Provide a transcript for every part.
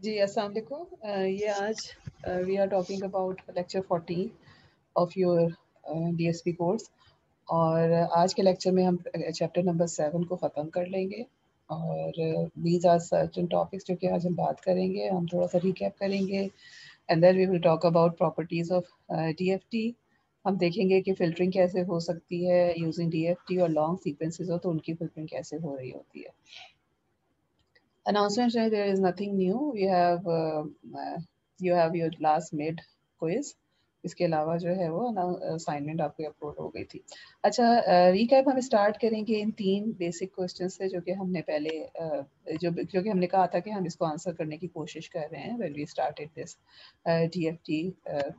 जी अस्सलाम वालेकुम। ये आज we are talking about lecture 40 of your DSP course. और आज के लेक्चर में हम चैप्टर नंबर 7 को ख़त्म कर लेंगे। और दीज आर सर्टेन टॉपिक्स जो कि आज हम बात करेंगे। हम थोड़ा सा रिकैप करेंगे and then we will talk about properties of DFT. हम देखेंगे कि फ़िल्टरिंग कैसे हो सकती है यूजिंग डीएफटी, और लॉन्ग सीक्वेंसेस हो तो उनकी फ़िल्टरिंग कैसे हो रही होती है। Announcement, there is nothing new. You have your last mid quiz. इसके अलावा जो है वो असाइनमेंट आपको अपलोड हो गई थी। अच्छा, रिकैप हम स्टार्ट करेंगे इन 3 बेसिक क्वेश्चन से जो कि हमने पहले जो कि हमने कहा था कि हम इसको आंसर करने की कोशिश कर रहे हैं when we started this DFT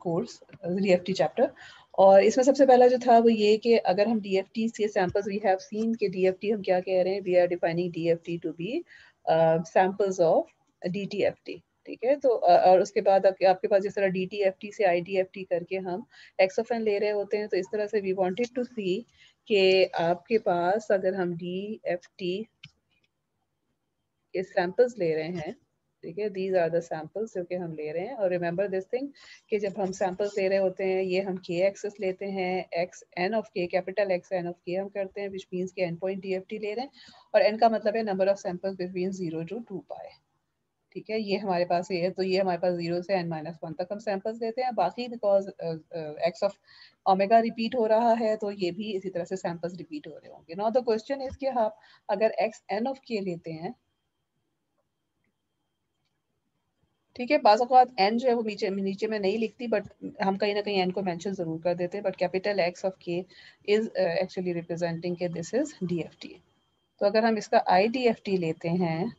course, DFT chapter. और इसमें सबसे पहला जो था वो ये कि अगर हम डीएफटी से सैंपल्स, वी हैव सीन कि डीएफटी हम क्या कह रहे हैं, we are defining DFT to be samples of DTFT। ठीक है, तो और उसके बाद आपके पास जिस तरह DTFT से IDFT करके हम एक्सोफेन ले रहे होते हैं, तो इस तरह से वी वांटेड टू सी कि आपके पास अगर हम DFT के सैंपल्स ले रहे हैं, ठीक है, दीज आर द सैंपल्स जो कि हम ले रहे हैं। और रिमेंबर दिस थिंग कि जब हम सैंपल्स ले रहे होते हैं, ये हम K एक्सेस लेते हैं, X N of K, capital X N of K हम करते हैं, विच मीन्स कि एंड पॉइंट DFT ले रहे हैं, और N का मतलब है number of samples between 0 to 2 पाई। ठीक है, ये हमारे पास ये है, तो ये हमारे पास 0 से N-1 तक हम सैंपल्स लेते हैं। बाकी because x of omega repeat हो रहा है, तो ये भी इसी तरह से सैंपल्स रिपीट हो रहे होंगे। नाउ द क्वेश्चन इज कि आप अगर एक्स एन ऑफ के लेते हैं, ठीक है, बाज़ औक़ात एन जो है वो नीचे में नहीं लिखती, बट हम कहीं ना कहीं एन को मेंशन जरूर कर देते हैं, बट कैपिटल एक्स ऑफ के इज एक्चुअली रिप्रेजेंटिंग के दिस इज डीएफटी। तो अगर हम इसका IDFT लेते हैं,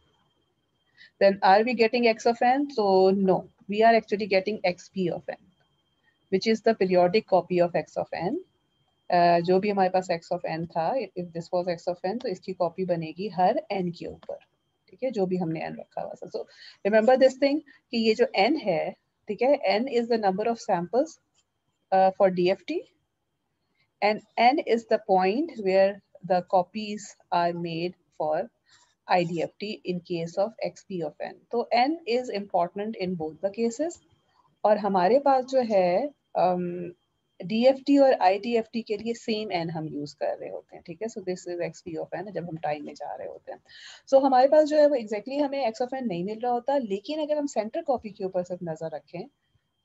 then are we getting x of n? So no, we are actually getting xp of n, which is the periodic copy of x of n. जो भी हमारे पास x of n था, if this was x of n, तो इसकी copy बनेगी हर n के ऊपर। ठीक है, जो भी हमने n रखा हुआ था। So remember this thing कि ये जो n है, ठीक है, n is the number of samples for DFT, and n is the point where the copies are made for IDFT in case of XP of n. तो n is important in both the cases। और हमारे पास जो है DFT और IDFT के लिए same n हम use कर रहे होते हैं। ठीक है, so this is XP of n जब हम टाइम में जा रहे होते हैं। सो हमारे पास जो है वो एग्जैक्टली हमें x of n नहीं मिल रहा होता, लेकिन अगर हम सेंटर कॉपी के ऊपर सिर्फ नजर रखें,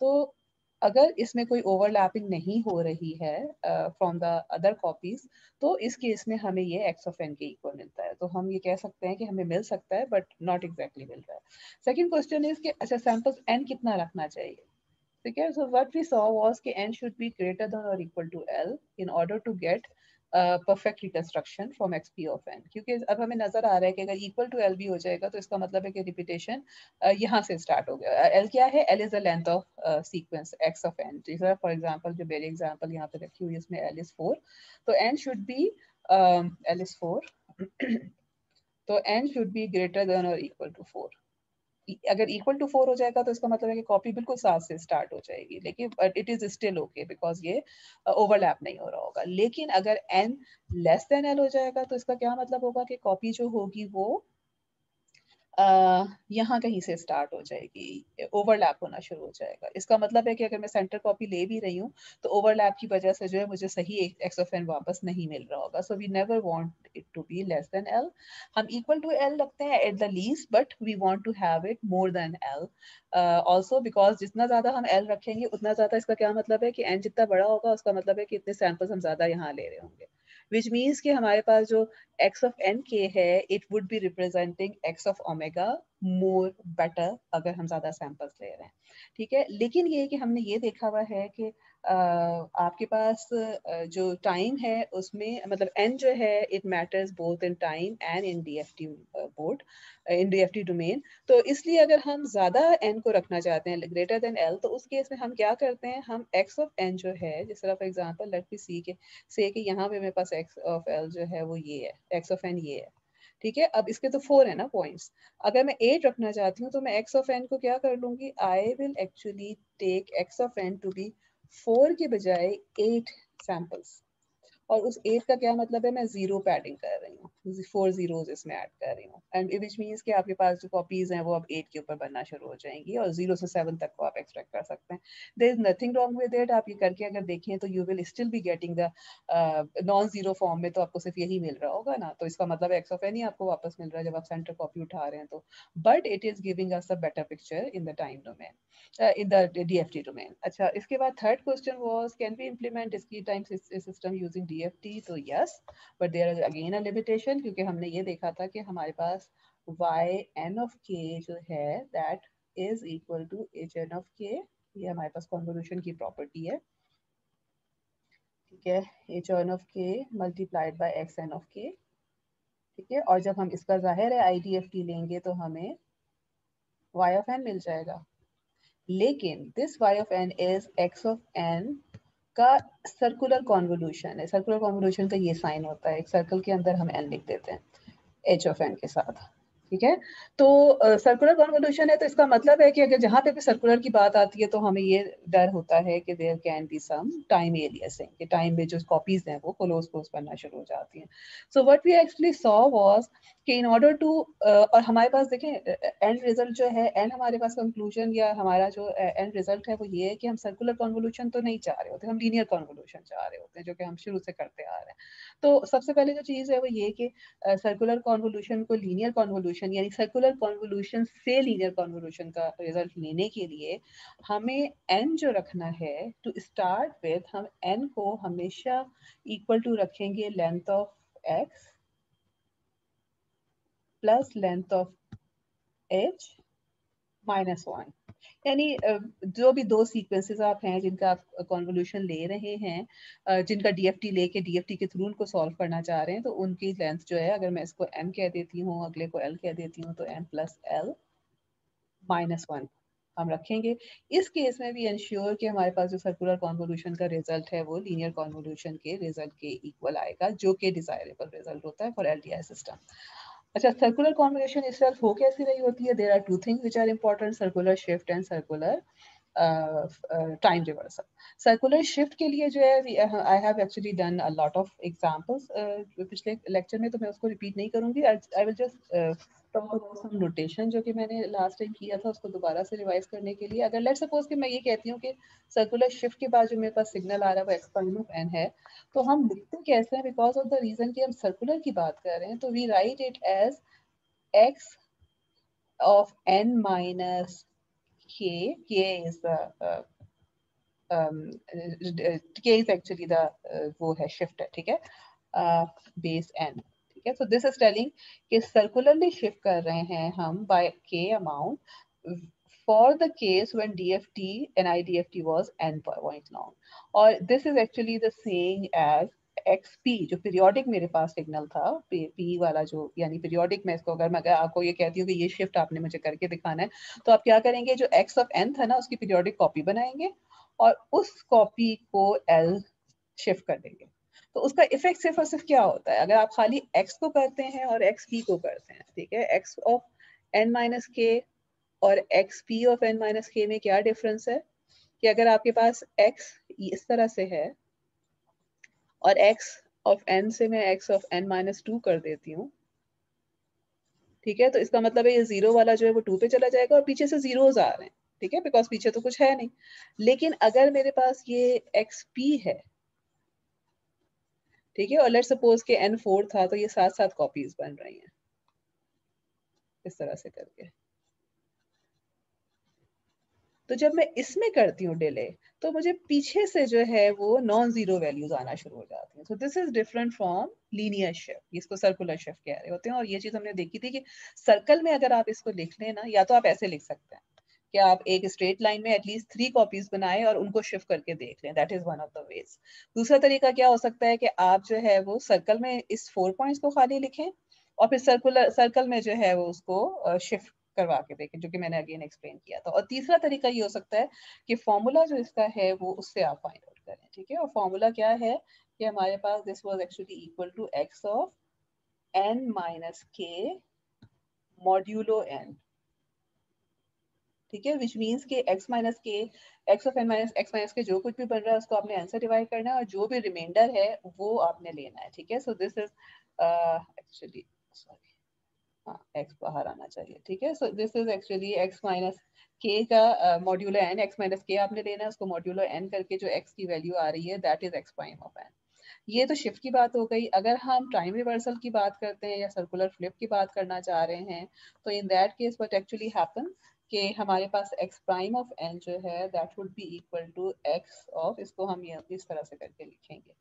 तो अगर इसमें कोई ओवरलैपिंग नहीं हो रही है फ्रॉम द अदर कॉपीज, तो इस केस में हमें ये एक्स ऑफ एन के इक्वल मिलता है। तो हम ये कह सकते हैं कि हमें मिल सकता है, बट नॉट एग्जैक्टली मिल रहा है। सेकंड क्वेश्चन इज कि अच्छा, सैंपल्स एन कितना रखना चाहिए? ठीक है, so what we saw was कि n should be greater than और equal to l in order to get perfect reconstruction from xp of n। क्योंकि अब हमें नजर आ रहा है कि अगर इक्वल टू l भी हो जाएगा, तो इसका मतलब है कि रिपीटेशन यहाँ से स्टार्ट हो गया। l क्या है? l is the length of sequence x of n। जैसे फॉर एग्जांपल, जो मेरी एग्जांपल यहाँ पे रखी हुई है, इसमें l इज 4, तो n should B l is 4 तो n should be greater than और इक्वल टू 4। अगर इक्वल टू 4 हो जाएगा, तो इसका मतलब है कि कॉपी बिल्कुल 7 से स्टार्ट हो जाएगी, लेकिन but it is still okay because ये ओवरलैप नहीं हो रहा होगा। लेकिन अगर n लेस देन l हो जाएगा, तो इसका क्या मतलब होगा कि कॉपी जो होगी वो यहाँ कहीं से स्टार्ट हो जाएगी, ओवरलैप होना शुरू हो जाएगा। इसका मतलब है कि अगर मैं सेंटर कॉपी ले भी रही हूँ, तो ओवरलैप की वजह से जो है मुझे सही एक्स ऑफ एन वापस नहीं मिल रहा होगा। So we never want it to be less than L. हम इक्वल टू एल रखते हैं at the least, but we want to have it more than L also, because जितना ज्यादा हम एल रखेंगे, उतना ज्यादा इसका क्या मतलब है कि एन जितना बड़ा होगा, उसका मतलब है कि इतने सैंपल्स हम ज्यादा यहाँ ले रहे होंगे, विच मीन्स कि हमारे पास जो x of n k है, it would be representing x of omega more better अगर हम ज़्यादा सैंपल्स ले रहे हैं। ठीक है, लेकिन ये कि हमने ये देखा हुआ है कि आपके पास जो टाइम है उसमें मतलब n जो है, it matters both in time and in DFT board, in DFT domain। तो इसलिए अगर हम ज़्यादा n को रखना चाहते हैं ग्रेटर देन l, तो उस केस में हम क्या करते हैं, हम x of n जो है, जिस तरह फॉर एग्जांपल लेट मी सी के से कि यहाँ पे मेरे पास x of l जो है वो ये है, x of n ये है। ठीक है, अब इसके तो 4 है ना पॉइंट्स। अगर मैं 8 रखना चाहती हूँ, तो मैं x of n को क्या कर लूंगी, I will actually take x of n to be 4 के बजाय 8 सैंपल्स। और उस 8 का क्या मतलब है, मैं 0 पे एडिंग कर रही हूँ, 4 zeros इसमें ऐड कर रही हूँ, एंड विच मीन्स कि आपके पास जो कॉपीज हैं वो अब 8 के ऊपर बनना शुरू हो जाएंगी और 0 से 7 तक को आप एक्सट्रैक्ट कर सकते हैं। There is nothing wrong with it, आप ये करके अगर देखें तो you will still be getting the non zero form में, तो आपको सिर्फ यही मिल रहा होगा ना, तो इसका मतलब एक्स ऑफ एन ही आपको वापस मिल रहा है जब आप सेंटर कॉपी उठा रहे हैं तो, but it is giving us a better picture in the time domain, in the DFT domain. अच्छा, इसके बाद third question was can we implement discrete time system using DFT? तो yes, but there is again a limitation, क्योंकि हमने ये देखा था कि हमारे पास yn of k जो है that is equal to hn of k, ये हमारे पास कॉन्वोल्यूशन की प्रॉपर्टी है, ठीक है, hn of k multiplied by xn of k, ठीक है, और जब हम इसका जाहिर है IDFT लेंगे तो हमें y of n मिल जाएगा, लेकिन this y of n is x of n का सर्कुलर कॉन्वोल्यूशन है। सर्कुलर कॉन्वोल्यूशन का ये साइन होता है, एक सर्कल के अंदर हम n लिख देते हैं h of n के साथ, ठीक है। तो सर्कुलर कॉन्वोल्यूशन है, तो इसका मतलब है कि अगर जहाँ पे भी सर्कुलर की बात आती है तो हमें ये डर होता है कि there can be some time aliasing, कि टाइम में जो कॉपीज हैं वो क्लोज क्लोज बनना शुरू हो जाती हैं। So what we actually saw was कि इन ऑर्डर टू, और हमारे पास देखें एंड रिजल्ट जो है, एंड हमारे पास कंक्लूजन या हमारा जो एंड रिजल्ट है वो ये है कि हम सर्कुलर कॉन्वोल्यूशन तो नहीं चाह रहे होते, हम लीनियर कॉन्वोल्यूशन चाह रहे होते हैं, जो कि हम शुरू से करते आ रहे हैं। तो सबसे पहले जो चीज़ है वो ये कि सर्कुलर कॉन्वोल्यूशन को लीनियर कॉन्वोल्यूशन यानी सर्कुलर कॉन्वोल्यूशन से लीनियर कॉन्वोल्यूशन का रिजल्ट लेने के लिए हमें n जो रखना है, टू स्टार्ट विद हम n को हमेशा इक्वल टू रखेंगे length of x plus length of h minus 1, यानी जो भी दो सीक्वेंसेस आप हैं जिनका आप कॉन्वोल्यूशन ले रहे हैं, जिनका डीएफटी लेके डीएफटी के थ्रू उनको सॉल्व करना चाह रहे हैं, तो उनकी लेंथ जो है, अगर मैं इसको m कह देती हूँ, अगले को l कह देती हूँ, तो m प्लस l माइनस 1 हम रखेंगे। इस केस में भी इंश्योर कि हमारे पास जो सर्कुलर कॉन्वोल्यूशन का रिजल्ट है वो लीनियर कॉन्वोल्यूशन के रिजल्ट के इक्वल आएगा, जो कि डिजायरेबल रिजल्ट होता है फॉर एलडीआई सिस्टम। अच्छा, सर्कुलर कॉन्वोल्यूशन itself हो कैसी रही होती है? There are two things which are important, circular shift and circular time reversal. Circular shift के लिए जो है, I have actually done a lot of examples पिछले लेक्चर में, तो मैं उसको रिपीट नहीं करूंगी। I will just talk about some notation जो कि मैंने लास्ट टाइम किया था, उसको दोबारा से रिवाइज करने के लिए। अगर लेट्स सपोज कि मैं ये कहती हूँ कि सर्कुलर शिफ्ट के बाद जो मेरे पास सिग्नल आ रहा है वो एक्सपांड ऑफ एन है, तो हम लिखते कैसे हैं? बिकॉज ऑफ द रीजन कि हम सर्कुलर की बात कर रहे हैं, तो we write it as x of n minus k is the k is actually the वो है शिफ्ट है, ठीक है, बेस n, ठीक है। सो दिस इज टेलिंग कि सर्कुलरली शिफ्ट कर रहे हैं हम by k amount for the case when DFT and IDFT was n point long, और this is actually the saying as XP जो पीरियोडिक मेरे पास सिग्नल था, P वाला जो यानी पीरियोडिक, मैं इसको अगर मैं आपको ये कहती हूँ कि ये शिफ्ट आपने मुझे करके दिखाना है, तो आप क्या करेंगे, जो x ऑफ n था ना उसकी पीरियोडिक कॉपी बनाएंगे और उस कॉपी को L शिफ्ट कर देंगे। तो उसका इफेक्ट सिर्फ और सिर्फ क्या होता है, अगर आप खाली x को करते हैं और xp को करते हैं, ठीक है, x ऑफ n माइनस के और xp ऑफ n माइनस के में क्या डिफरेंस है, कि अगर आपके पास x इस तरह से है और x ऑफ n से मैं x ऑफ n माइनस 2 कर देती हूँ, ठीक है, तो इसका मतलब है ये जीरो वाला जो है वो 2 पे चला जाएगा और पीछे से जीरोस आ रहे हैं, ठीक है, बिकॉज पीछे तो कुछ है नहीं। लेकिन अगर मेरे पास ये XP है, ठीक है, और लेट्स सपोज के N4 था, तो ये साथ साथ कॉपीज बन रही हैं इस तरह से करके। तो जब मैं इसमें करती हूँ डिले, तो मुझे पीछे से जो है वो नॉन जीरो वैल्यूज आना शुरू हो जाती हैं। सो this is different from linear shift, इसको सर्कुलर शिफ्ट कह रहे होते हैं। और ये चीज हमने देखी थी कि सर्कल में अगर आप इसको लिख लें ना, या तो आप ऐसे लिख सकते हैं कि आप एक स्ट्रेट लाइन में एटलीस्ट 3 कॉपीज बनाएं और उनको शिफ्ट करके देख लें, that is one of the ways. दूसरा तरीका क्या हो सकता है कि आप जो है वो सर्कल में इस 4 पॉइंट्स को खाली लिखें और फिर सर्कल में जो है वो उसको शिफ्ट करवा के देखें, जो कि मैंने अगेन एक्सप्लेन किया था। और तीसरा तरीका ये हो सकता है कि फॉर्मूला जो इसका है वो उससे आप फाइंड आउट करें, ठीक है। और फॉर्मूला क्या है कि हमारे पास this was actually equal to x of n minus k modulo n, ठीक है, विच मीन्स के x minus K X of N minus X minus K जो कुछ भी बन रहा है उसको आपने एन से डिवाइड करना है और जो भी रिमाइंडर है वो आपने लेना है। ठीक है, so this is actually sorry, हाँ x बाहर आना चाहिए। ठीक है, so this is actually x minus के का मॉड्यूलो एन, x माइनस के आपने लेना है, उसको मॉड्यूलो एन करके जो x की वैल्यू आ रही है that is x prime of n. ये तो शिफ्ट की बात हो गई। अगर हम टाइम रिवर्सल की बात करते हैं या सर्कुलर फ्लिप की बात करना चाह रहे हैं तो in that case what actually happen कि हमारे पास x प्राइम ऑफ n जो है that would be equal to x of, इसको हम ये इस तरह से करके लिखेंगे।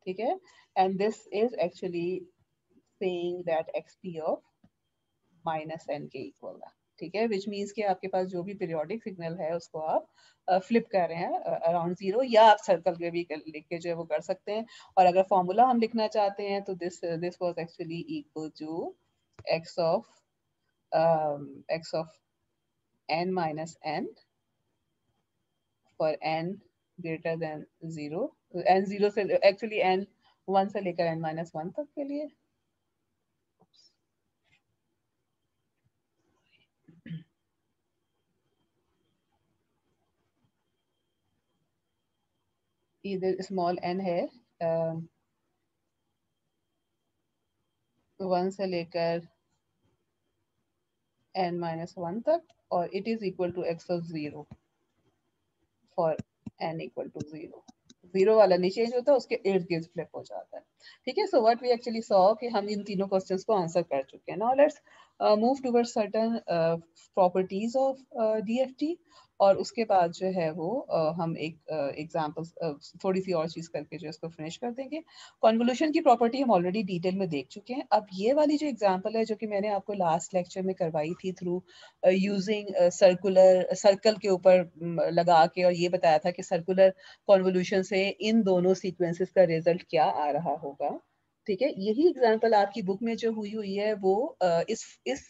ठीक है, and this is actually saying that xp of minus n के इक्वल है। ठीक है, विच मीन्स कि आपके पास जो भी पीरियोडिक सिग्नल है उसको आप फ्लिप कर रहे हैं अराउंड जीरो, या आप सर्कल के भी लिख के जो है वो कर सकते हैं। और अगर फॉर्मूला हम लिखना चाहते हैं तो this was actually equal to x of n minus n for n greater than zero, n zero से एक्चुअली n वन से लेकर n माइनस वन तक के लिए। इधर स्मॉल n है वन से लेकर n माइनस वन तक, और it is equal to x of zero for n equal to zero. Zero वाला नहीं चेंज होता, उसके इर्द गिर्द फ्लिप हो जाता है। ठीक है, so what we actually saw कि हम इन तीनों क्वेश्चंस को आंसर कर चुके हैं। Now let's move towards certain properties of DFT, और उसके बाद जो है वो हम एक एग्जांपल थोड़ी सी और चीज करके जो इसको फिनिश कर देंगे। कॉन्वोल्यूशन की प्रॉपर्टी हम ऑलरेडी डिटेल में देख चुके हैं। अब ये वाली जो एग्जांपल है जो कि मैंने आपको लास्ट लेक्चर में करवाई थी थ्रू यूजिंग सर्कल के ऊपर लगा के, और ये बताया था कि सर्कुलर कॉन्वोल्यूशन से इन दोनों सीक्वेंसेस का रिजल्ट क्या आ रहा होगा। ठीक है, यही एग्जांपल आपकी बुक में जो हुई है वो इस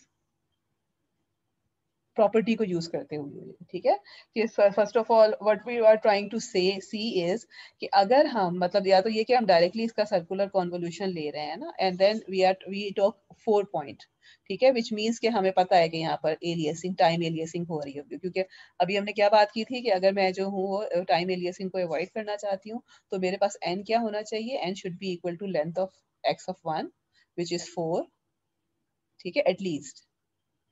प्रॉपर्टी को यूज करते हुए। ठीक है, कि first of all what we are trying to say see is कि अगर हम मतलब या तो ये कि हम डायरेक्टली इसका सर्कुलर कॉन्वोल्यूशन ले रहे हैं ना, and then we talk 4 point. ठीक है, विच मीन्स कि हमें पता है कि यहाँ पर एलियसिंग टाइम एलियसिंग हो रही होगी, क्योंकि अभी हमने क्या बात की थी कि अगर मैं जो हूँ टाइम एलियसिंग को अवॉइड करना चाहती हूँ तो मेरे पास n क्या होना चाहिए, n should be equal to length of x of one which is 4। ठीक है, at least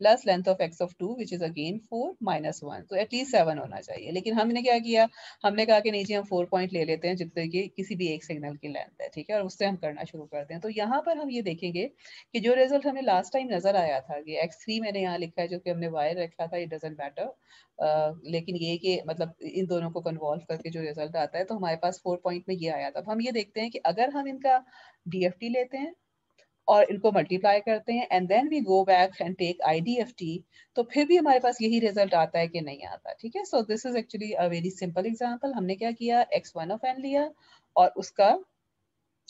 plus length of x of two which is again 4 minus one, तो एटलीस्ट 7 होना चाहिए। लेकिन हमने क्या किया, हमने कहा कि नहीं जी हम 4 पॉइंट ले लेते हैं जितने की किसी भी एक सिग्नल की लेंथ है। ठीक है, और उससे हम करना शुरू करते हैं। तो यहाँ पर हम ये देखेंगे कि जो रिजल्ट हमें लास्ट टाइम नजर आया था कि x3 मैंने यहाँ लिखा है जो कि हमने वायर रखा था, इट डजंट मैटर, लेकिन ये कि मतलब इन दोनों को कन्वॉल्व करके जो रिजल्ट आता है तो हमारे पास 4 पॉइंट में ये आया था। अब हम ये देखते हैं कि अगर हम इनका डीएफटी लेते हैं और इनको मल्टीप्लाई करते हैं and then we go back and take IDFT, तो फिर भी हमारे पास यही रिजल्ट आता है कि नहीं आता। ठीक है, so this is actually a very simple example. हमने क्या किया, x1 ऑफ n लिया और उसका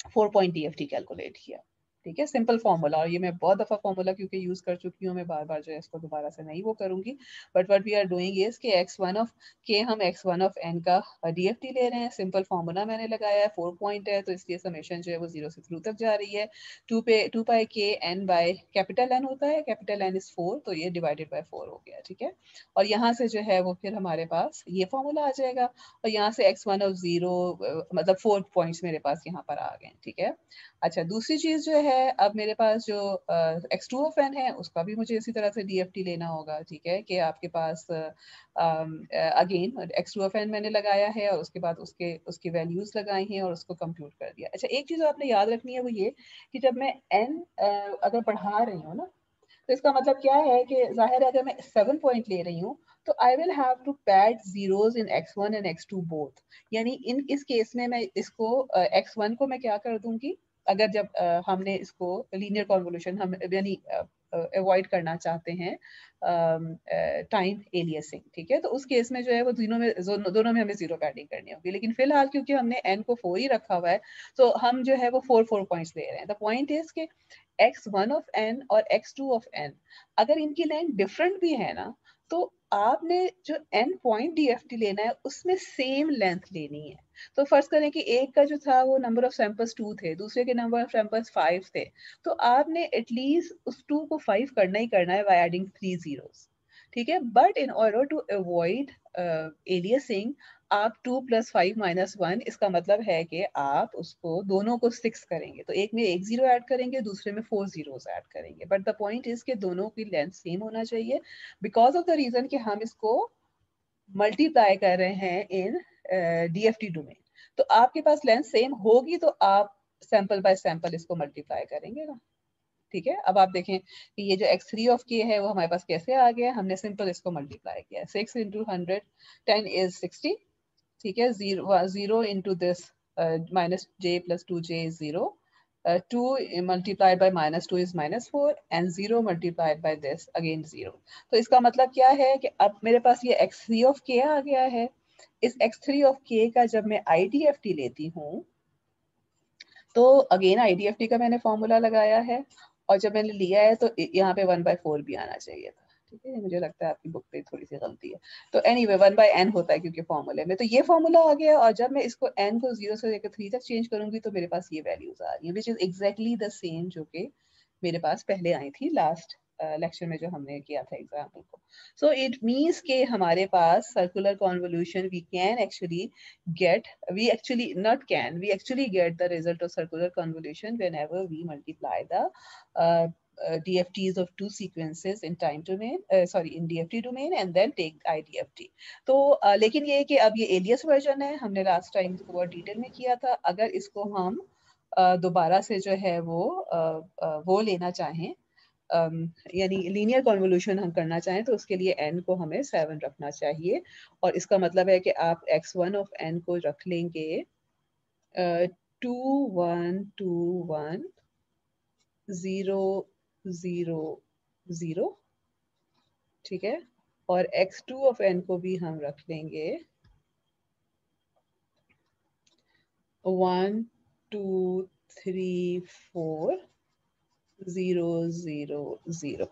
4 पॉइंट डीएफटी कैलकुलेट किया। ठीक है, सिंपल फॉर्मूला, और ये मैं बहुत दफा फॉर्मूला क्योंकि यूज कर चुकी हूँ, मैं बार बार जो है इसको दोबारा से नहीं वो करूंगी। But what we are doing is कि x1 ऑफ के हम x1 ऑफ n का डीएफटी ले रहे हैं। सिंपल फॉर्मूला मैंने लगाया है, 4 पॉइंट है तो इसलिए समेशन जो है वो 0 से थ्रू तक जा रही है। 2 पाई के n बाय कैपिटल n होता है, कैपिटल N इज 4, तो ये डिवाइडेड बाय 4 हो गया। ठीक है, और यहाँ से जो है वो फिर हमारे पास ये फॉर्मूला आ जाएगा, और यहाँ से x1 ऑफ 0 मतलब 4 पॉइंट्स मेरे पास यहाँ पर आ गए। ठीक है, अच्छा दूसरी चीज जो है, अब मेरे पास जो x2 ऑफ n है उसका भी मुझे इसी तरह से डीएफटी लेना होगा। ठीक है, कि आपके पास अगेन x2 ऑफ n मैंने लगाया है और उसके बाद उसकी वैल्यूज लगाई हैं और उसको कंप्यूट कर दिया। अच्छा एक चीज आपने याद रखनी है वो ये कि जब मैं n अगर बढ़ा रही हूँ ना, तो इसका मतलब क्या है कि जाहिर है अगर मैं 7 पॉइंट ले रही हूँ तो I will have to pad zeros in x1 and x2 both. यानी इस केस में मैं इसको x1 को मैं क्या कर दूंगी, अगर जब हमने इसको लीनियर कॉन्वोल्यूशन हम यानी अवॉइड करना चाहते हैं टाइम एलियसिंग। ठीक है, तो उस केस में जो है वो दोनों में हमें जीरो पैडिंग करनी होगी। लेकिन फिलहाल क्योंकि हमने n को 4 ही रखा हुआ है तो हम जो है वो 4 पॉइंट्स ले रहे हैं। द पॉइंट इज के x1 ऑफ n और x2 ऑफ n अगर इनकी लेंथ डिफरेंट भी है ना, तो आपने जो n पॉइंट डीएफटी लेना है उसमें सेम लेंथ लेनी है। तो फर्ज करें कि एक का जो था वो नंबर ऑफ सैंपल्स 2 थे, दूसरे के नंबर ऑफ सैंपल्स 5 थे, तो आपने एटलीस्ट उस 2 को 5 करना ही करना है बाय एडिंग 3 जीरोस। ठीक है। But in order to avoid aliasing, आप 2 + 5 - 1, इसका मतलब है कि आप उसको दोनों को 6 करेंगे, तो एक में एक जीरो ऐड करेंगे, दूसरे में 4 zeros ऐड करेंगे। बट द पॉइंट इज कि दोनों की लेंथ सेम होना चाहिए, बिकॉज ऑफ द रीजन कि हम इसको मल्टीप्लाई कर रहे हैं इन DFT डोमेन। तो आपके पास लेंथ सेम होगी तो आप सैंपल बाय सैंपल इसको मल्टीप्लाई करेंगे ना। ठीक है, अब आप देखें कि ये जो x3 of k है वो हमारे पास कैसे आ गया, हमने सिंपल इसको मल्टीप्लाई किया। 6 × 100, 10 is 60। ठीक है, 0 into this -j + 2j is 0, 2 multiplied by -2 is -4, and 0 multiplied by this again 0। तो इसका मतलब क्या है कि अब मेरे पास ये x3 of k आ गया है। इस x3 of k का जब मैं IDFT लेती हूँ तो अगेन IDFT का मैंने फॉर्मूला लगाया है, और जब मैंने लिया है तो यहाँ पे 1/4 भी आना चाहिए था। ठीक है, मुझे लगता है आपकी बुक पे थोड़ी सी गलती है। तो एनीवे 1/n होता है क्योंकि फॉर्मूले में, तो ये फॉर्मूला आ गया, और जब मैं इसको n को 0 से लेकर 3 तक चेंज करूंगी तो मेरे पास ये वैल्यूज आ रही है, which is exactly the same जो कि मेरे पास पहले आई थी लास्ट लेक्चर में जो हमने किया था एग्जाम्पल को। सो इट मीन्स के हमारे पास circular convolution we can actually get, we actually not can, we actually get the result of circular convolution whenever we multiply the DFTs of two sequences in time domain, sorry in DFT domain, and then take IDFT। तो लेकिन ये है कि अब ये alias version है, हमने last time इसको बहुत डिटेल में किया था। अगर इसको हम दोबारा से जो है वो लेना चाहें, यानी लीनियर कॉन्वोल्यूशन हम करना चाहें, तो उसके लिए n को हमें 7 रखना चाहिए, और इसका मतलब है कि आप x1 of n को रख लेंगे 2 1 2 1 0 0 0। ठीक है, और x2 of n को भी हम रख लेंगे 1 2 3 4 0 0 0।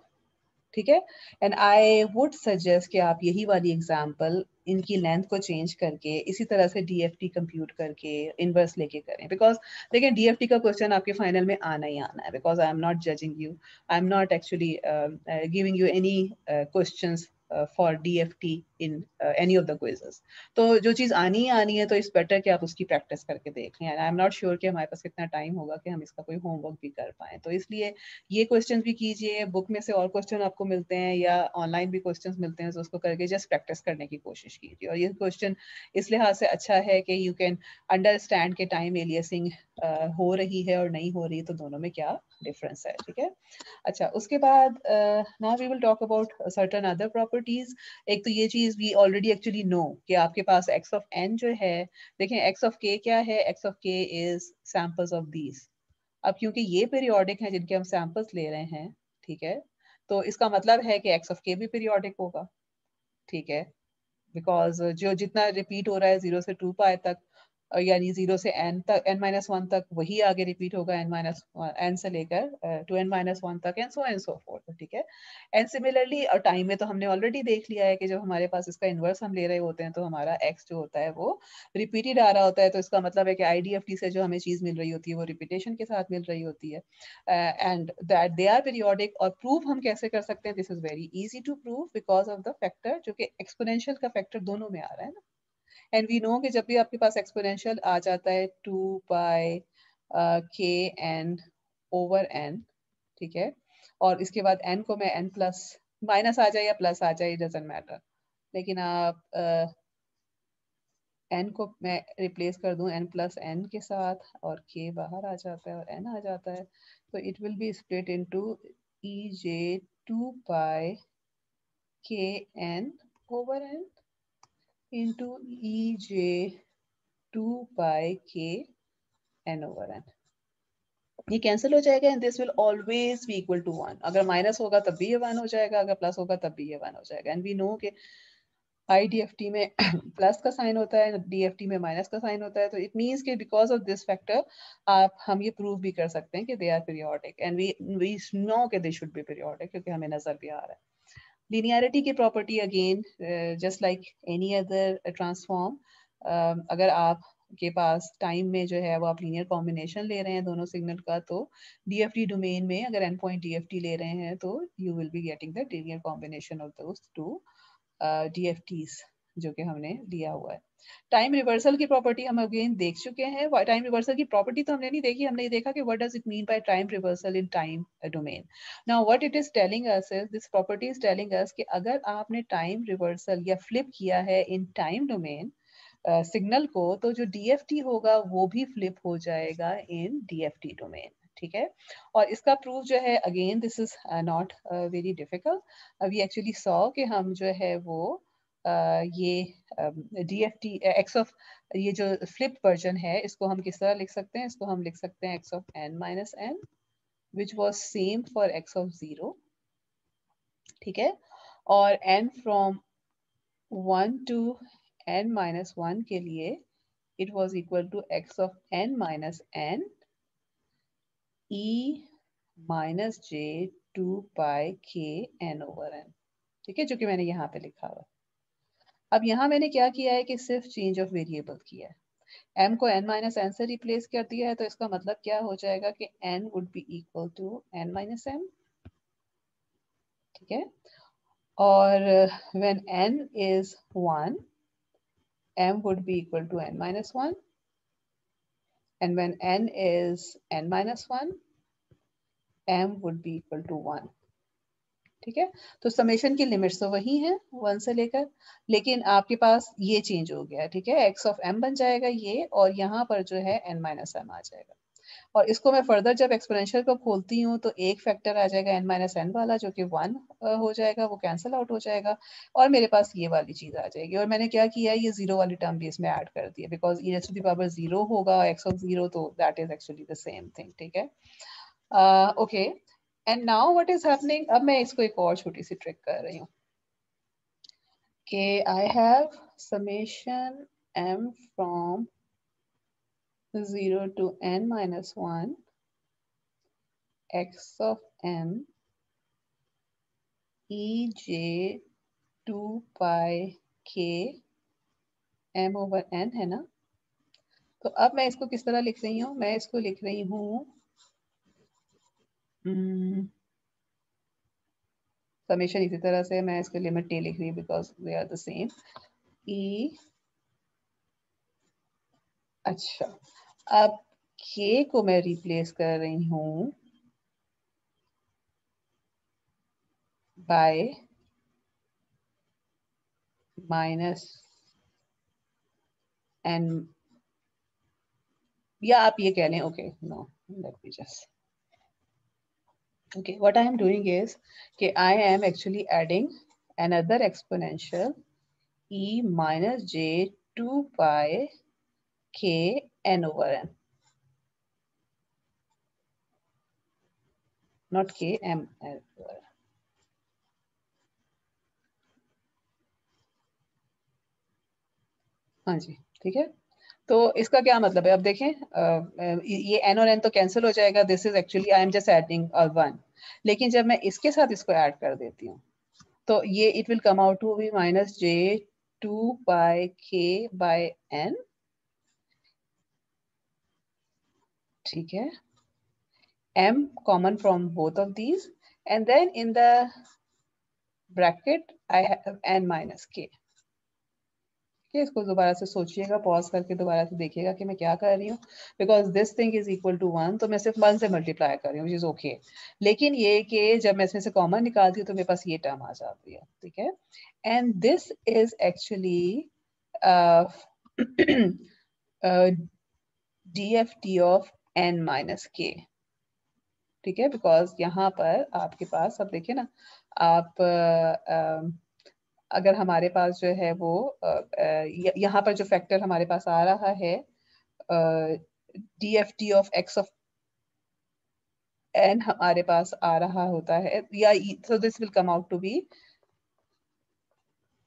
ठीक है, एंड आई वुड सजेस्ट कि आप यही वाली एग्जाम्पल इनकी लेंथ को चेंज करके इसी तरह से DFT कंप्यूट करके इनवर्स लेके करें, बिकॉज देखिए DFT का क्वेश्चन आपके फाइनल में आना ही आना है, because I am not judging you, I am not actually giving you any questions for DFT in any of the quizzes. तो जो चीज़ आनी ही आनी है तो इट्स बेटर कि आप उसकी प्रैक्टिस करके देख लें, and I am not sure कि हमारे पास कितना टाइम होगा कि हम इसका कोई होमवर्क भी कर पाएँ। तो इसलिए ये क्वेश्चन भी कीजिए, बुक में से और क्वेश्चन आपको मिलते हैं या ऑनलाइन भी क्वेश्चन मिलते हैं, तो उसको करके जस्ट प्रैक्टिस करने की कोशिश कीजिए। और ये क्वेश्चन इस लिहाज से अच्छा है कि यू कैन अंडरस्टैंड के टाइम एलियसिंग हो रही है और नहीं हो रही, तो दोनों में क्या डिफरेंस है। ठीक है, अच्छा उसके बाद now we will talk about certain other properties. एक तो ये चीज वी ऑलरेडी एक्चुअली नो कि आपके पास x of n जो है, देखें x of k क्या है, x of k is samples of these. अब क्योंकि ये पीरियोडिक हैं जिनके हम सैंपल्स ले रहे हैं, ठीक है, तो इसका मतलब है कि x of k भी पीरियोडिक होगा। ठीक है, बिकॉज जो जितना रिपीट हो रहा है 0 से 2π तक, यानी 0 से n तक n-1 तक, वही आगे रिपीट होगा n से लेकर टू n-1 तक, एंड सो फोर्थ। ठीक है, एंड सिमिलरली और टाइम में तो हमने ऑलरेडी देख लिया है कि जब हमारे पास इसका इन्वर्स हम ले रहे होते हैं तो हमारा x जो होता है वो रिपीटेड आ रहा होता है, तो इसका मतलब है कि IDFT से जो हमें चीज मिल रही होती है वो रिपीटेशन के साथ मिल रही होती है, and that they are periodic. और प्रूव हम कैसे कर सकते हैं, this is very easy to prove because of the factor जो कि एक्सपोनेंशियल का फैक्टर दोनों में आ रहा है ना। एंड वी नो कि जब भी आपके पास एक्सपोनेंशियल आ जाता है 2π kn/n, ठीक है, और इसके बाद n को मैं n प्लस माइनस आ जाए या प्लस आ जाए डजंट मैटर, लेकिन आप n को मैं रिप्लेस कर दूं n+n के साथ, और k बाहर आ जाता है और n आ जाता है, तो it will be split into ej 2π kn/n into ej 2π kn/n। ये कैंसिल हो जाएगा and this will always be equal to 1। अगर माइनस होगा तब भी ये 1 हो जाएगा, अगर प्लस होगा तब भी ये 1 हो जाएगा। एंड वी नो कि IDFT में प्लस का साइन होता है, DFT में माइनस का साइन होता है, तो इट मीन्स कि बिकॉज ऑफ दिस फैक्टर हम ये प्रूव भी कर सकते हैं कि they are periodic, and we know कि दे शुड बी पीरियोडिक क्योंकि हमें नजर भी आ रहा है। लिनियरिटी की property again just like any other transform, अगर आप के पास टाइम में जो है वो आप लीनियर कॉम्बिनेशन ले रहे हैं दोनों सिग्नल का, तो डीएफटी डोमेन में अगर एंड पॉइंट डीएफटी ले रहे हैं तो you will be getting the linear combination of those two DFTs जो कि हमने लिया हुआ है। टाइम रिवर्सल की प्रॉपर्टी हम अगेन देख चुके हैं। टाइम रिवर्सल की प्रॉपर्टी तो हमने नहीं देखी, हमने ये देखा कि what does it mean by time reversal in time domain. Now what it is telling us is, this property is telling us कि अगर आपने टाइम रिवर्सल या फ्लिप किया है इन टाइम डोमेन सिग्नल को, तो जो डीएफटी होगा वो भी फ्लिप हो जाएगा इन डीएफटी डोमेन। ठीक है, और इसका प्रूफ जो है again this is not very difficult. We actually saw कि हम जो है वो ये डीएफटी एक्स ऑफ, ये जो फ्लिप वर्जन है इसको हम किस तरह लिख सकते हैं, इसको हम लिख सकते हैं x of N minus n which was same for x of 0। ठीक है, और n from 1 to n minus 1 के लिए it was equal to x of n minus n e minus j 2 pi k n over n। ठीक है, जो कि मैंने यहाँ पे लिखा हुआ। अब यहाँ मैंने क्या किया है कि सिर्फ चेंज ऑफ वेरिएबल किया है, m को n माइनस एन से रिप्लेस कर दिया है, तो इसका मतलब क्या हो जाएगा कि n would be equal to n minus m। ठीक है, और when n is 1 m would be equal to n minus 1, and when n is n minus 1 m would be equal to 1। ठीक है, तो समेशन की लिमिट्स तो वही हैं 1 से लेकर, लेकिन आपके पास ये चेंज हो गया। ठीक है, x ऑफ m बन जाएगा ये, और यहाँ पर जो है n माइनस m आ जाएगा। और इसको मैं फर्दर जब एक्सपोनेंशियल को खोलती हूँ तो एक फैक्टर आ जाएगा n माइनस n वाला जो कि 1 हो जाएगा, वो कैंसिल आउट हो जाएगा, और मेरे पास ये वाली चीज आ जाएगी। और मैंने क्या किया है, ये 0 वाली टर्म भी इसमें ऐड कर दी है, because e raised to the power 0 होगा x ऑफ 0, तो that is actually the same thing. ठीक है, okay, and now what is happening, अब मैं इसको एक और छोटी सी ट्रिक कर रही हूँ कि I have summation m from 0 to n minus 1 x of m e j 2 pi k m over n है ना। तो अब मैं इसको किस तरह लिख रही हूँ, मैं इसको लिख रही हूँ समेशन इसी तरह से, मैं इसके लिमिट t लिख रही हूँ because they are the same e। अच्छा, अब k को मैं रिप्लेस कर रही हूँ बाय माइनस n, या आप ये कह लें, okay no let me just, okay, what I am doing is कि I am actually adding another exponential e minus j 2 pi k n over n, not k m n over n। हाँ जी, ठीक है, तो इसका क्या मतलब है, अब देखें ये n और n तो कैंसिल हो जाएगा, this is actually I am just adding 1, लेकिन जब मैं इसके साथ इसको ऐड कर देती हूँ तो ये it will come out to be minus j 2 pi k by n। ठीक है, m common from both of these, and then in the bracket I have n minus k। Okay, इसको दोबारा से सोचिएगा, पॉज करके दोबारा से देखिएगा कि मैं क्या कर रही हूँ, because this thing is equal to 1, तो मैं सिर्फ 1 से मल्टीप्लाई कर रही हूँ, विच इज ओके, लेकिन ये कि जब मैं इसमें से कॉमन निकालती हूँ तो मेरे पास ये टर्म आ जाती है। ठीक है, and this is actually DFT of n minus के। ठीक है, बिकॉज यहाँ पर आपके पास, अब देखिए ना, आप अगर हमारे पास जो है वो यहाँ पर जो फैक्टर हमारे पास आ रहा है DFT of x of n हमारे पास आ रहा होता है, या so this will come out to be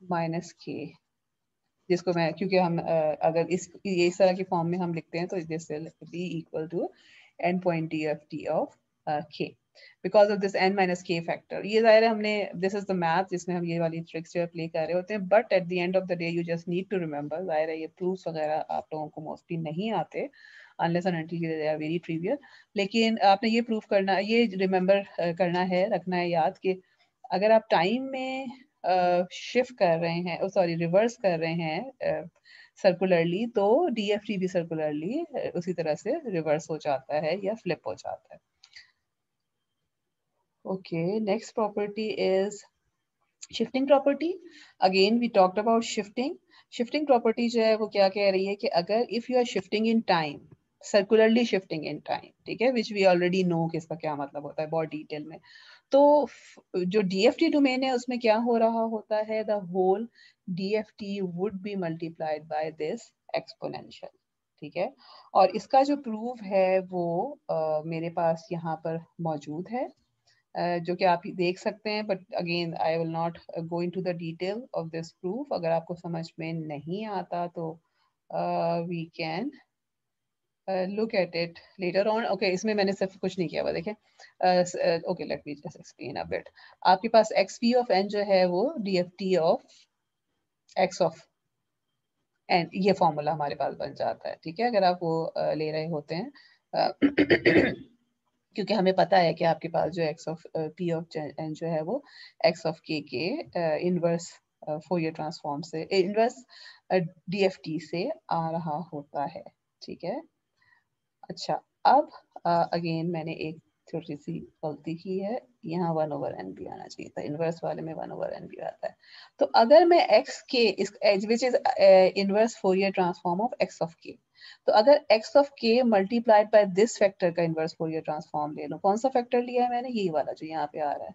minus के, जिसको मैं, क्योंकि हम अगर इस तरह की फॉर्म में हम लिखते हैं तो this will be equal to n point DFT of k। Because of this n minus k factor. ये ज़ाहिर है हमने, दिस इज द मैथ जिसमें हम ये वाली ट्रिक्स जो है प्ले कर रहे होते हैं, but at the end of the day you just need to remember, ज़ाहिर है ये प्रूफ्स वगैरह आप लोगों को मोस्टली नहीं आते unless and until they are very trivial, लेकिन आपने ये प्रूफ करना, ये रिमेंबर करना है, रखना है याद कि अगर आप टाइम में शिफ्ट कर रहे हैं, सॉरी रिवर्स कर रहे हैं सर्कुलरली, तो DFT भी सर्कुलरली उसी तरह से रिवर्स हो जाता है या फ्लिप हो जाता है। Okay, next property is shifting property. Again, we talked about shifting. Shifting property जो है वो क्या कह रही है कि अगर if you are shifting in time, circularly shifting in time, ठीक है, which we already know कि इसका क्या मतलब होता है बहुत डिटेल में, तो जो DFT डोमेन है उसमें क्या हो रहा होता है, the whole DFT would be multiplied by this exponential, ठीक है। और इसका जो प्रूफ है वो मेरे पास यहाँ पर मौजूद है, जो कि आप देख सकते हैं, but again I will not go into the detail of this proof. अगर आपको समझ में नहीं आता तो we can look at it later on. Okay, इसमें मैंने सिर्फ कुछ नहीं किया हुआ, देखें। Okay, let me just explain a bit. आपके पास XP ऑफ n जो है वो DFT of x of n, ये फॉर्मूला हमारे पास बन जाता है, ठीक है, अगर आप वो ले रहे होते हैं क्योंकि हमें पता है कि आपके पास जो x of p of n जो है वो x ऑफ k के इनवर्स फोरियर ट्रांसफॉर्म से, इनवर्स DFT से आ रहा होता है, ठीक है। अच्छा, अब अगेन मैंने एक छोटी सी गलती की है, यहाँ 1/n भी आना चाहिए था, इनवर्स वाले में 1/n भी आता है। तो अगर मैं x के इस which is inverse Fourier transform of x of k, तो अगर x of k multiplied by this factor का इनवर्स फोरियर ट्रांसफॉर्म ले लो, कौन सा फैक्टर लिया है मैंने, यही वाला जो यहाँ पे आ रहा है,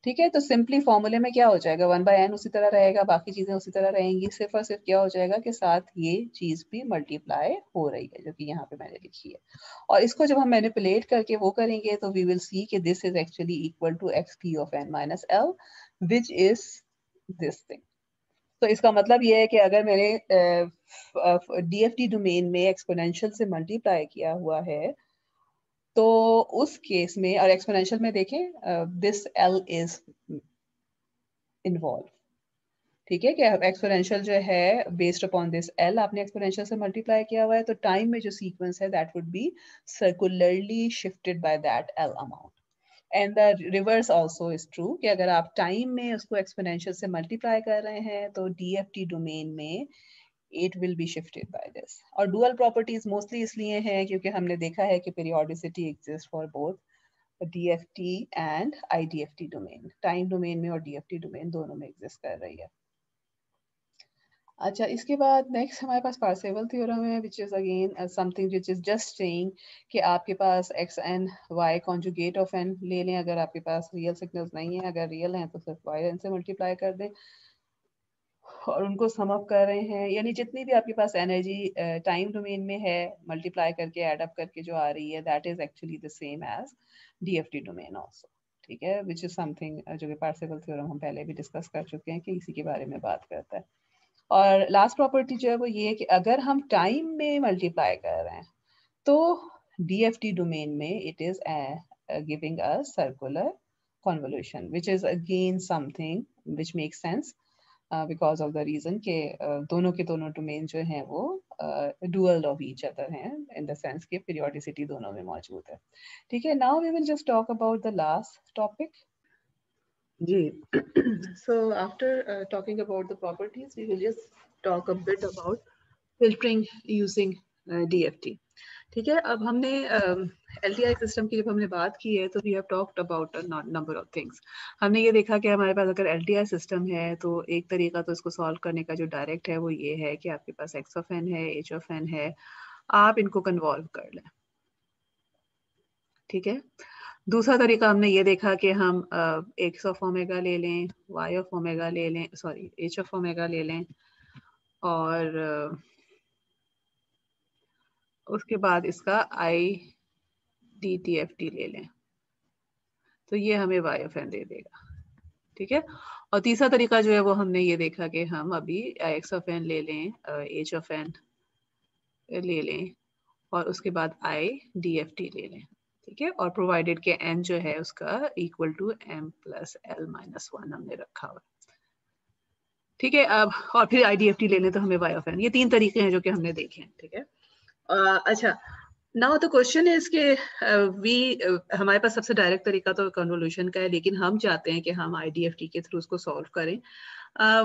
ठीक है। तो सिंपली फॉर्मूले में क्या हो जाएगा, 1/n उसी तरह रहेगा, बाकी चीजें उसी तरह रहेंगी, सिर्फ और सिर्फ क्या हो जाएगा कि साथ ये चीज भी मल्टीप्लाई हो रही है जो कि यहाँ पे मैंने लिखी है। और इसको जब हम मैनिपुलेट करके वो करेंगे तो वी विल सी कि this is actually equal to XP of n minus l which is this thing. तो इसका मतलब ये है कि अगर मैंने DFT डोमेन में एक्सपोनेंशियल से मल्टीप्लाई किया हुआ है तो उस केस में, और एक्सपोनेंशियल में देखें दिस L इज इन्वॉल्व, ठीक है, कि एक्सपोनेंशियल जो है बेस्ड अपॉन दिस L आपने एक्सपोनेंशियल से मल्टीप्लाई किया हुआ है, तो टाइम में जो सीक्वेंस है that would B circularly shifted by that L amount. And the reverse also is true कि अगर आप टाइम में उसको एक्सपोनेंशियल से मल्टीप्लाई कर रहे हैं तो DFT डोमेन में it will be shifted by this। और dual properties mostly इसलिए हैं क्योंकि हमने देखा है कि periodicity exists for both DFT and IDFT domain, time domain में और DFT डोमेन दोनों में एग्जिस्ट कर रही है। अच्छा, इसके बाद नेक्स्ट हमारे पास पार्सेवल थ्योरम है, which is again something which is just saying कि आपके पास x n y conjugate of n ले लें, अगर आपके पास रियल सिग्नल्स नहीं है, अगर रियल हैं तो सिर्फ y n से मल्टीप्लाई कर दें और उनको सम अप कर रहे हैं, यानी जितनी भी आपके पास एनर्जी टाइम डोमेन में है मल्टीप्लाई करके एड अप करके जो आ रही है that is actually the same as DFT domain also, ठीक है, विच इज समथिंग जो कि पार्सेवल थ्योरम हम पहले भी डिस्कस कर चुके हैं कि इसी के बारे में बात करता है। और लास्ट प्रॉपर्टी जो है वो ये है कि अगर हम टाइम में मल्टीप्लाई कर रहे हैं तो DFT डोमेन में it is giving a circular convolution which is again something which makes sense because of the reason के दोनों के दोनों डोमेन जो हैं वो डुअल ऑफ ईच अदर हैं इन द सेंस के पीरियोडिसिटी दोनों में मौजूद है, ठीक है। Now we will just talk about the last topic जी। so after talking about the properties we will just talk a bit about filtering using DFT, ठीक है। अब हमने LTI सिस्टम की जब हमने बात की है तो we have talked about number of things. हमने ये देखा कि हमारे पास अगर LTI सिस्टम है तो एक तरीका तो इसको सॉल्व करने का जो डायरेक्ट है वो ये है कि आपके पास x ऑफ n है, h ऑफ n है, आप इनको कन्वॉल्व कर लें, ठीक है। दूसरा तरीका हमने ये देखा कि हम x ऑफ ओमेगा ले लें, y ऑफ ओमेगा ले लें, सॉरी h ऑफ ओमेगा ले लें और उसके बाद इसका IDTFT ले लें, तो ये हमें y ऑफ n दे देगा, ठीक है। और तीसरा तरीका जो है वो हमने ये देखा कि हम अभी x ऑफ n ले लें, h ऑफ n ले लें और उसके बाद IDFT ले लें, ठीक है, और प्रोवाइडेड के n जो है उसका equal to m plus l minus 1 हमने रखा हुआ। ठीक है, अब और फिर IDFT ले लें तो हमें y ऑफ n, ये 3 तरीके हैं जो कि हमने देखे हैं। ठीक है, अच्छा, नाउ द क्वेश्चन इज के हमारे पास सबसे डायरेक्ट तरीका तो कन्वोल्यूशन का है, लेकिन हम चाहते हैं कि हम IDFT के थ्रू उसको सॉल्व करें।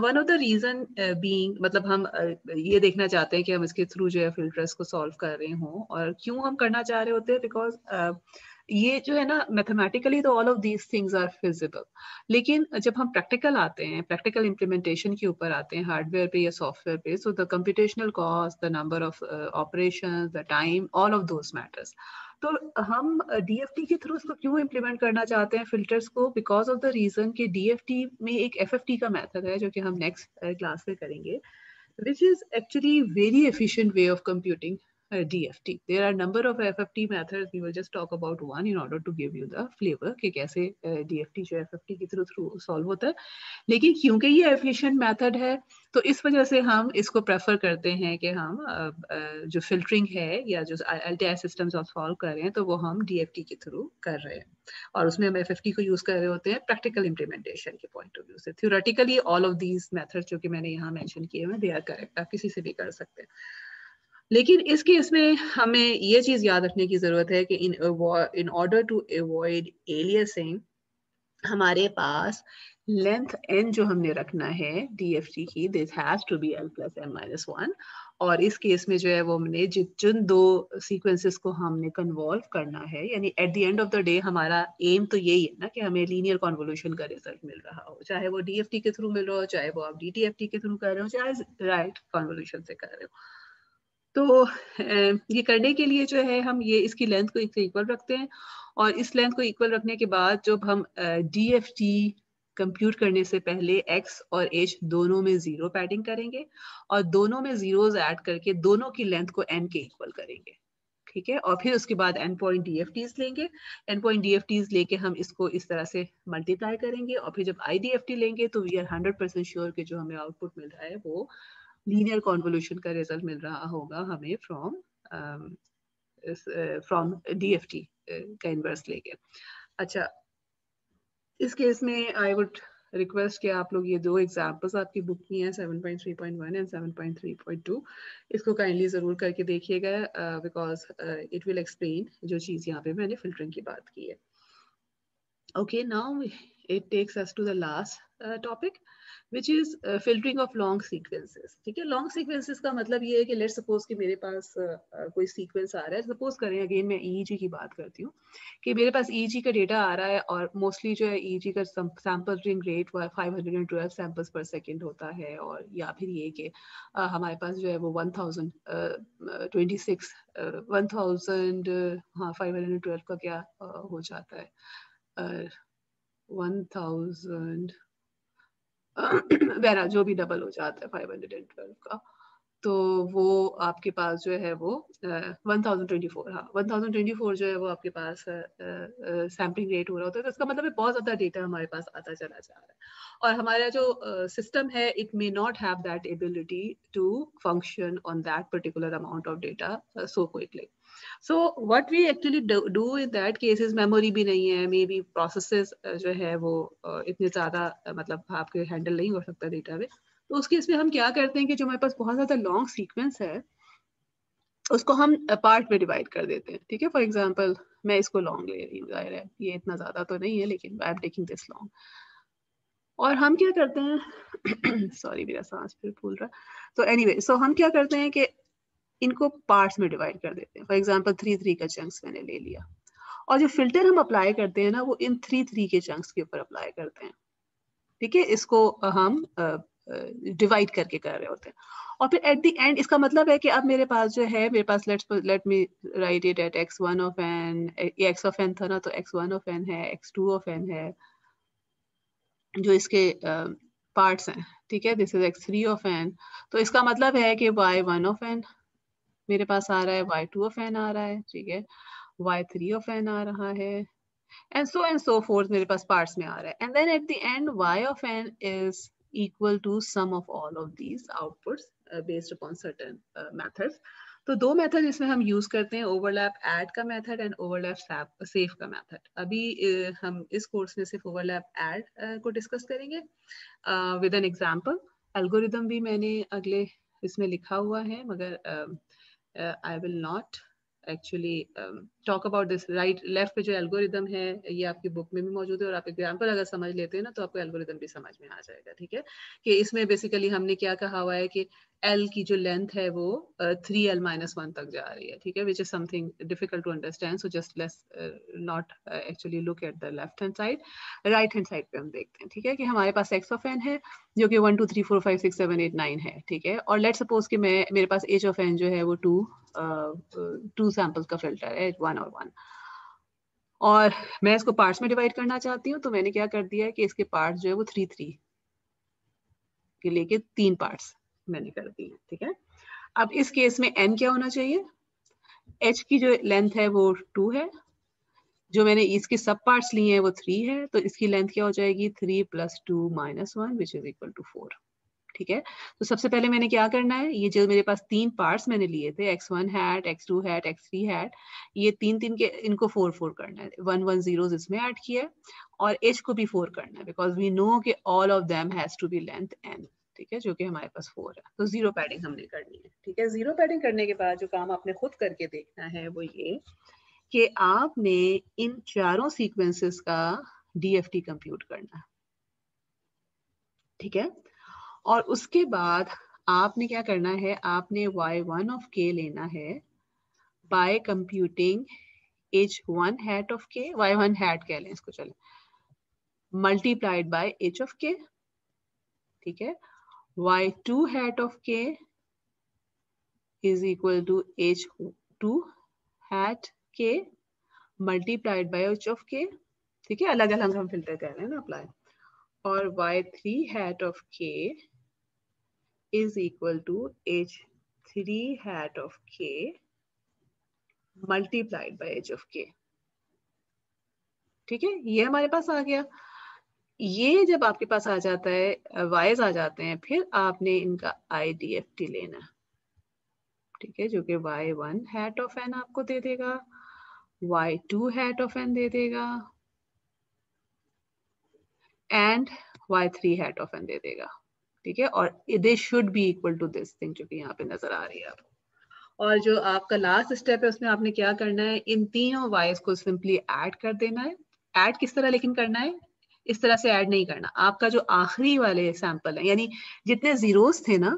One of the reason being, मतलब हम ये देखना चाहते हैं कि हम इसके थ्रू जो है फिल्टर्स को सॉल्व कर रहे हों, और क्यों हम करना चाह रहे होते हैं, बिकॉज ये जो है ना मैथमेटिकली तो all of these things are feasible, लेकिन जब हम प्रैक्टिकल आते हैं, प्रैक्टिकल इम्प्लीमेंटेशन के ऊपर आते हैं हार्डवेयर पे या सॉफ्टवेयर पे, so the computational cost, the number of operations, the time, all of those matters. तो हम DFT के थ्रू इसको क्यों इम्प्लीमेंट करना चाहते हैं फिल्टर्स को, बिकॉज ऑफ द रीजन कि DFT में एक FFT का मेथड है जो कि हम नेक्स्ट क्लास में करेंगे, which is actually very efficient way of computing DFT. There are number of FFT methods. We will just talk about one in order to give you the flavor कि कैसे DFT जो FFT के through solve होता है। लेकिन क्योंकि ये efficient method है, तो इस वजह से हम इसको प्रेफर करते हैं कि हम जो फिल्टरिंग है या जो LTI सिस्टम्स आप सॉल्व कर रहे हैं, तो वो हम DFT के थ्रू कर रहे हैं, और उसमें हम FFT को यूज कर रहे होते हैं प्रैक्टिकल इम्प्लीमेंटेशन के पॉइंट ऑफ व्यू से। Theoretically all of these methods जो कि मैंने यहाँ मेंशन किए हैं दे आर करेक्ट, आप किसी से भी कर सकते हैं। लेकिन इस केस में हमें ये चीज याद रखने की जरूरत है कि in order to avoid aliasing, हमारे पास लेंथ n जो हमने रखना है DFT की, this has to be l plus m minus 1, और इस केस में जो है वो हमने जिन दो सीक्वेंसेस को हमने कन्वॉल्व करना है, यानी eight the end of the day हमारा एम तो यही है ना कि हमें लीनियर कन्वोल्यूशन का रिजल्ट मिल रहा हो, चाहे वो DFT के थ्रू मिल रहा हो, चाहे वो आप DTFT के थ्रू कर रहे हो, चाहे राइट कन्वोल्यूशन से कर रहे हो। तो ये करने के लिए जो है हम ये इसकी लेंथ को इक्वल रखते हैं, और इस लेंथ को इक्वल रखने के बाद जब हम DFT कंप्यूट करने से पहले x और h दोनों में 0 पैडिंग करेंगे, और दोनों में जीरोस ऐड करके दोनों की लेंथ को n के इक्वल करेंगे। ठीक है, और फिर उसके बाद n पॉइंट DFTs लेंगे, n पॉइंट DFTs लेके हम इसको इस तरह से मल्टीप्लाई करेंगे, और फिर जब IDFT लेंगे तो वी आर 100% श्योर कि जो हमें आउटपुट मिल रहा है वो लीनियर कॉन्वोल्यूशन का रिजल्ट मिल रहा होगा हमें फ्रॉम DFT का इनवर्स लेके। अच्छा, इस केस में आई वुड रिक्वेस्ट कि आप लोग ये दो एग्जांपल्स आपकी बुक में है 7.3.1 एंड 7.3.2, इसको काइंडली जरूर करके देखिएगा, बिकॉज इट विल एक्सप्लेन जो चीज़ यहाँ पे मैंने फिल्टरिंग की बात की है। Okay, now it takes us to the last topic, which is filtering of long sequences. ठीक है, long sequences का मतलब ये है कि let's suppose कि मेरे पास कोई sequence आ रहा है, suppose करें again मैं EEG की बात करती हूँ कि मेरे पास EEG का डेटा आ रहा है, और mostly जो है EEG का sampling rate 512 samples per second होता है, और या फिर ये कि हमारे पास जो है वो 1026 हाँ 512 का क्या हो जाता है 1000 वैरा जो भी डबल हो जाता है 512 का, तो वो आपके पास जो है वो 1024, हाँ 1024 जो है वो आपके पास सैम्पलिंग रेट हो रहा होता है। तो इसका मतलब है बहुत ज़्यादा डेटा हमारे पास आता चला जा रहा है, और हमारा जो सिस्टम है it may not have that ability to function on that particular amount of data so quickly. So what we actually do in that case is memory भी नहीं है, मे बी प्रोसेसेस जो है वो इतने ज़्यादा मतलब आपके हैंडल नहीं हो सकता डेटा में। तो उस केस में हम क्या करते हैं कि जो हमारे पास बहुत ज़्यादा लॉन्ग सीक्वेंस है उसको हम पार्ट में डिवाइड कर देते हैं। ठीक है, फॉर एग्जांपल मैं इसको लॉन्ग ले रही हूँ, जाहिर है ये इतना ज़्यादा तो नहीं है, लेकिन I am taking this long, और हम क्या करते हैं सॉरी मेरा सांस फिर फूल रहा, तो एनीवे सो हम क्या करते हैं कि इनको पार्ट्स में डिवाइड कर देते हैं। फॉर एग्जांपल 3 का चंक्स मैंने ले लिया, और जो फिल्टर हम अप्लाई करते हैं ना वो इन 3 के चंक्स के ऊपर अप्लाई करते हैं। ठीक है, इसको हम डिवाइड करके कर रहे होते हैं, और फिर एट द एंड इसका मतलब है कि अब मेरे पास जो है, मेरे पास let me write it at x1 of n, ये x ऑफ n था ना, तो x1 ऑफ n है, x2 ऑफ n है जो इसके पार्ट्स हैं। ठीक है, this is x3 of n, तो इसका मतलब है कि y1 ऑफ n मेरे पास आ रहा है, y2 ऑफ n आ रहा है, ठीक है, y3 ऑफ n आ रहा है, and so forth मेरे पास पार्ट्स में आ रहा है, and then at the end y of n is equal to sum of all of these outputs based upon certain methods. तो दो मेथड इसमें हम यूज करते हैं, ओवरलैप ऐड का मेथड एंड ओवरलैप सेव का मेथड। अभी हम इस कोर्स में सिर्फ ओवरलैप ऐड को डिस्कस करेंगे विद एन एग्जांपल। एल्गोरिदम भी मैंने अगले इसमें लिखा हुआ है, मगर आई will not actually talk about this. Right left पे जो एल्गोरिदम है ये आपकी बुक में भी मौजूद है, और आप एग्जाम्पल अगर समझ लेते हैं ना तो आपको एल्गोरिदम भी समझ में आ जाएगा। ठीक है, कि इसमें बेसिकली हमने क्या कहा हुआ है कि L की जो लेंथ है वो 3L-1 तक जा रही है। ठीक है, which is something difficult to understand, so just let's not actually look at the left hand side. Right hand side पे हम देखते हैं, ठीक है, कि हमारे पास x ऑफ n है जो कि 1 2 3 4 5 6 7 8 9 है। ठीक है, और लेट्स सपोज कि मेरे पास h ऑफ n जो है वो 2 सैंपल्स का फिल्टर है, 1 और 1, और मैं इसको पार्ट्स में डिवाइड करना चाहती हूँ। तो मैंने क्या कर दिया है कि इसके पार्ट्स जो है वो 3 3 के लेके 3 पार्ट्स मैंने कर दिए। ठीक है, अब इस केस में n क्या होना चाहिए? h की जो लेंथ है वो 2 है, जो मैंने इसके सब पार्ट्स लिए हैं वो 3 है, तो इसकी लेंथ क्या हो जाएगी? 3 + 2 - 1 विच इज इक्वल टू 4। ठीक है, तो सबसे पहले मैंने क्या करना है, ये जो मेरे पास 3 पार्ट्स मैंने लिए थे, x1 hat, x2 hat, x3 hat, ये 3 3 के इनको 4 4 करना है, 1 1 zeros इसमें ऐड किया है, और h को भी 4 करना है, बिकॉज वी नो कि all of them has to be length n। ठीक है, जो कि हमारे पास 4 है, तो जीरो पैडिंग हमने करनी है। ठीक है, जीरो पैडिंग करने के बाद जो काम आपने खुद करके देखना है वो ये कि आपने इन चारों सीक्वेंसेस का DFT कंप्यूट करना है। ठीक है, और उसके बाद आपने क्या करना है, आपने y1 of k लेना है by computing h1 hat of k, y1 hat कह लें इसको, चले, multiplied by h of k। ठीक है, y2 hat of k is equal to h2 hat k multiplied by h of k। ठीक है, अलग अलग हम फिल्टर कर रहे हैं ना अप्लाई, और y3 hat of k is equal to h3 hat of k multiplied by h of k। ठीक है, ये हमारे पास आ गया। ये जब आपके पास आ जाता है, वाइज आ जाते हैं, फिर आपने इनका IDFT लेना। ठीक है, जो कि y1 hat of n आपको दे देगा, y2 hat of n दे देगा, and y3 hat of n दे देगा। ठीक है, और they should be equal to this thing जो कि यहाँ पे नजर आ रही है आपको। और जो आपका लास्ट स्टेप है उसमें आपने क्या करना है, इन तीनों वाइज को सिंपली ऐड कर देना है। ऐड किस तरह लेकिन करना है, इस तरह से ऐड नहीं करना। आपका जो आखिरी वाले सैंपल है, यानी जितने जीरोस थे ना,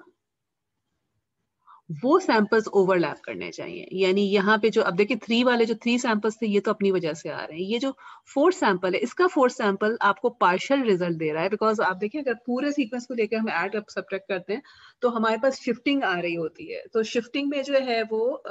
वो सैंपल्स ओवरलैप करने चाहिए। यानी यहाँ पे जो अब देखिए 3 वाले जो 3 सैंपल्स थे ये तो अपनी वजह से आ रहे हैं, ये जो 4th सैंपल है इसका 4th सैंपल आपको पार्शियल रिजल्ट दे रहा है, बिकॉज आप देखिए अगर पूरे सीक्वेंस को लेकर हम ऐड सब्ट्रैक्ट करते हैं तो हमारे पास शिफ्टिंग आ रही होती है। तो शिफ्टिंग में जो है वो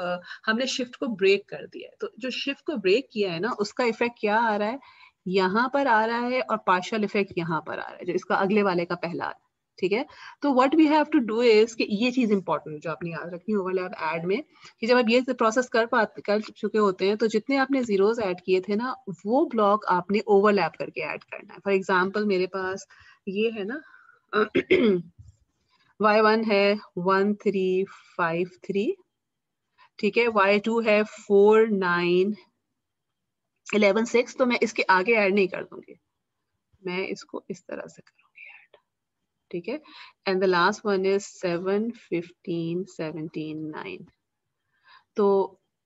हमने शिफ्ट को ब्रेक कर दिया है। तो जो शिफ्ट को ब्रेक किया है ना उसका इफेक्ट क्या आ रहा है, यहाँ पर आ रहा है, और पार्शियल इफेक्ट यहाँ पर आ रहा है जो इसका अगले वाले का पहला आ रहा है। ठीक है, तो what we have to do is कि ये चीज इंपॉर्टेंट जो आपने याद रखनी ओवरलैप ऐड में, कि जब आप ये प्रोसेस कर चुके होते हैं तो जितने आपने जीरोस ऐड किए थे ना वो ब्लॉक आपने ओवरलैप करके ऐड करना है। फॉर एग्जांपल मेरे पास ये है ना y1 है 1 3 5 3, ठीक है, y2 है 4 9 11 6, तो मैं इसके आगे ऐड नहीं कर दूंगी, मैं इसको इस तरह से करूंगी। ठीक है, and the last one is 7 15 17 9। तो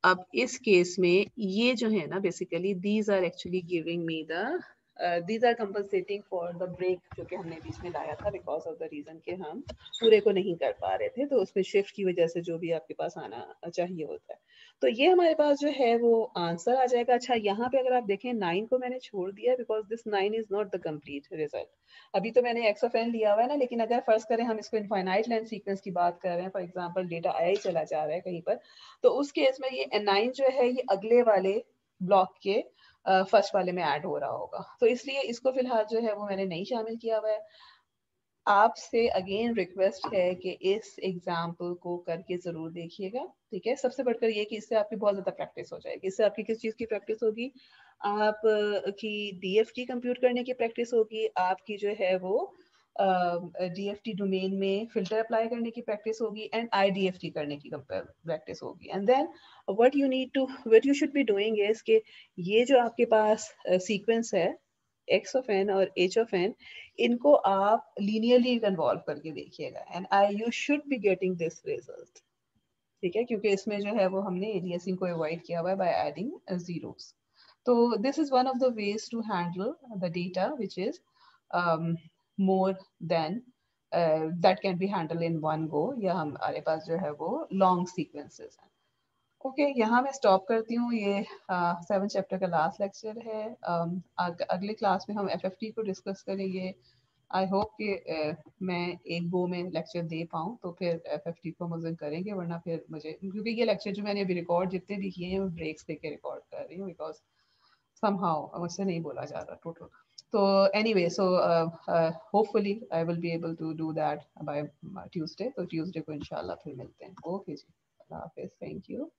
अब इस केस में ये जो है ना basically these are actually giving me the these are compensating for the break जो कि हमने बीच में लाया था, बिकॉज ऑफ द रीजन कि हम पूरे को नहीं कर पा रहे थे, तो उसमें शिफ्ट की वजह से जो भी आपके पास आना चाहिए होता है। तो ये हमारे पास जो है वो आंसर आ जाएगा। अच्छा, यहाँ पे अगर आप देखें 9 को मैंने छोड़ दिया because this 9 is not the complete result. अभी तो मैंने x ऑफ n लिया हुआ है ना, लेकिन अगर फर्स्ट करें हम इसको इनफाइनाइट लेंथ सीक्वेंस की बात कर रहे हैं, फॉर एग्जांपल डेटा आया ही चला जा रहा है कहीं पर, तो उस केस में ये n9 जो है ये अगले वाले ब्लॉक के फर्स्ट वाले में ऐड हो रहा होगा, तो इसलिए इसको फिलहाल जो है वो मैंने नहीं शामिल किया हुआ है। आपसे अगेन रिक्वेस्ट है कि इस एग्जाम्पल को करके जरूर देखिएगा। ठीक है, सबसे बढ़कर ये कि इससे आपकी बहुत ज्यादा प्रैक्टिस हो जाएगी। इससे आपकी किस चीज की प्रैक्टिस होगी, आप की DFT कंप्यूट करने की प्रैक्टिस होगी, आपकी जो है वो DFT डोमेन में फिल्टर अप्लाई करने की प्रैक्टिस होगी एंड IDFT करने की प्रैक्टिस होगी. And then what you should be doing is कि ये जो आपके पास सीक्वेंस है x of n और h of n, इनको आप linearly कन्वॉल्व करके देखिएगा and you should be getting this result. ठीक है, क्योंकि इसमें जो है वो हमने एलियासिंग को अवॉइड किया हुआ है बाय एडिंग zeros. तो this is one of the ways to handle the data which is more than that can be handled in one go. या हमारे पास जो है वो long sequences हैं. ओके यहाँ मैं स्टॉप करती हूँ. ये 7th चैप्टर का लास्ट लेक्चर है. अगले क्लास में हम FFT को डिस्कस करेंगे. आई होप कि मैं एक गो में लेक्चर दे पाऊँ तो फिर FFT को मज़न करेंगे, वरना फिर मुझे, क्योंकि ये लेक्चर जो मैंने अभी रिकॉर्ड जितने भी किए हैं मैं ब्रेक्स देके रिकॉर्ड कर रही हूँ बिकॉज समहाउ मुझसे नहीं बोला जा रहा टोटल. तो anyway, so hopefully I will be able to do that by Tuesday. तो ट्यूसडे को इंशाल्लाह फिर मिलते हैं. ओके जी, अल्लाह हाफिज़. Thank you.